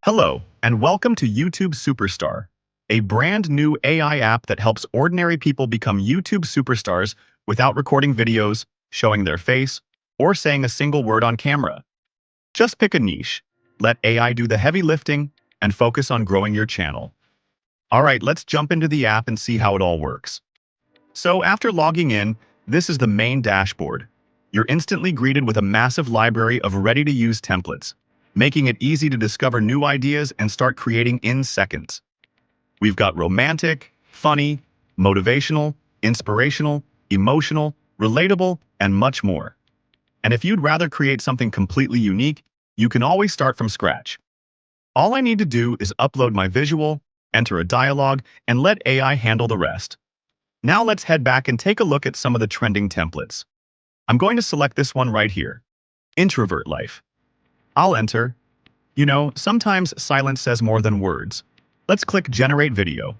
Hello, and welcome to YouTube Superstar, a brand new AI app that helps ordinary people become YouTube superstars without recording videos, showing their face, or saying a single word on camera. Just pick a niche, let AI do the heavy lifting, and focus on growing your channel. Alright, let's jump into the app and see how it all works. So after logging in, this is the main dashboard. You're instantly greeted with a massive library of ready-to-use templates, making it easy to discover new ideas and start creating in seconds. We've got romantic, funny, motivational, inspirational, emotional, relatable, and much more. And if you'd rather create something completely unique, you can always start from scratch. All I need to do is upload my visual, enter a dialogue, and let AI handle the rest. Now let's head back and take a look at some of the trending templates. I'm going to select this one right here, Introvert Life. I'll enter. Sometimes silence says more than words. Let's click Generate Video.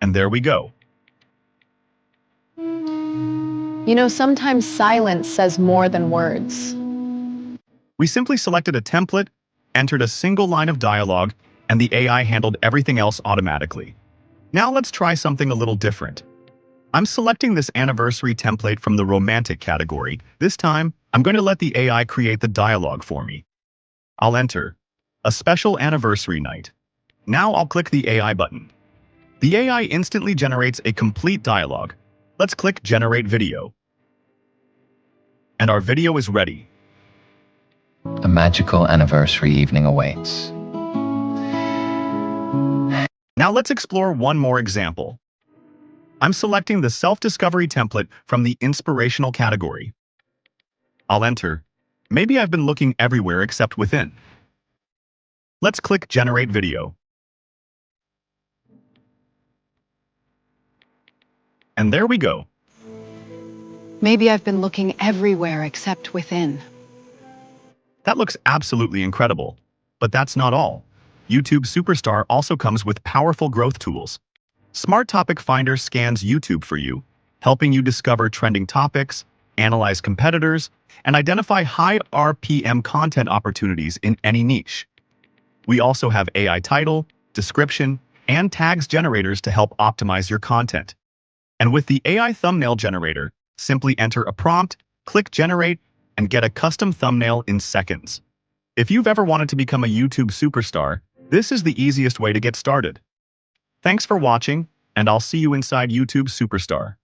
And there we go. Sometimes silence says more than words. We simply selected a template, entered a single line of dialogue, and the AI handled everything else automatically. Now let's try something a little different. I'm selecting this anniversary template from the romantic category. This time, I'm going to let the AI create the dialogue for me. I'll enter a special anniversary night. Now I'll click the AI button. The AI instantly generates a complete dialogue. Let's click Generate Video. And our video is ready. A magical anniversary evening awaits. Now let's explore one more example. I'm selecting the self-discovery template from the inspirational category. I'll enter, maybe I've been looking everywhere except within. Let's click Generate Video. And there we go. Maybe I've been looking everywhere except within. That looks absolutely incredible. But that's not all. YouTube Superstar also comes with powerful growth tools. Smart Topic Finder scans YouTube for you, helping you discover trending topics, analyze competitors, and identify high RPM content opportunities in any niche. We also have AI title, description, and tags generators to help optimize your content. And with the AI thumbnail generator, simply enter a prompt, click Generate, and get a custom thumbnail in seconds. If you've ever wanted to become a YouTube superstar, this is the easiest way to get started. Thanks for watching, and I'll see you inside YouTube Superstar.